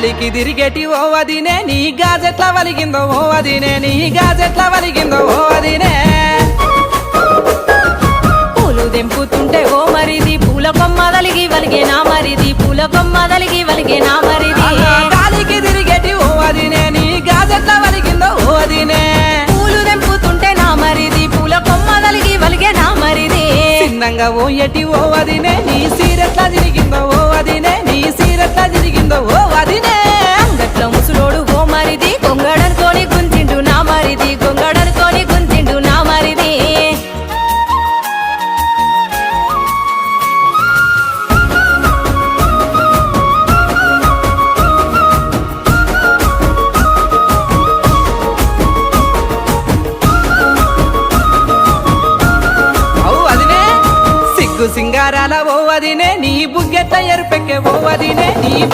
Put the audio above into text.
గాలికి తిరిగేటి ఓ వదినే నీ గాజెట్ల వలిగిందో ఓ వదినే నీ గాజెట్ల వలిగిందో ఓ వదినే పూలు దెంపుతుంటే ఓ మరిది పూల కొమ్మ దలిగి వలిగే నా మరిది పూల కొమ్మ దలిగి వలిగే నా మరిది గాలికి తిరిగేటి ఓ వదినే నీ గాజెట్ల వలిగిందో ఓ వదినే పూలు దెంపుతుంటే నా మరిది పూల కొమ్మ దలిగి వలిగే నా మరిది చిన్నంగా ఓ ఎటి ఓ వదినే నీ సీరెట్ల తిరిగిందో ఓ వదినే నీ సీరెట్ల తిరిగిందో ఓ వదినే అంగట్లో ముసులోడు ఓ మరిది గొంగడనుకొని గుంతిండు నా మరిది గొంగడనుకొని గుంతిండు నా మరిది ఓ వదినే సిగ్గు సింగారాల ఓ వదినే నీ బుగ్గెట్ల ఎరుపెక్కే ఓ వదినే నీ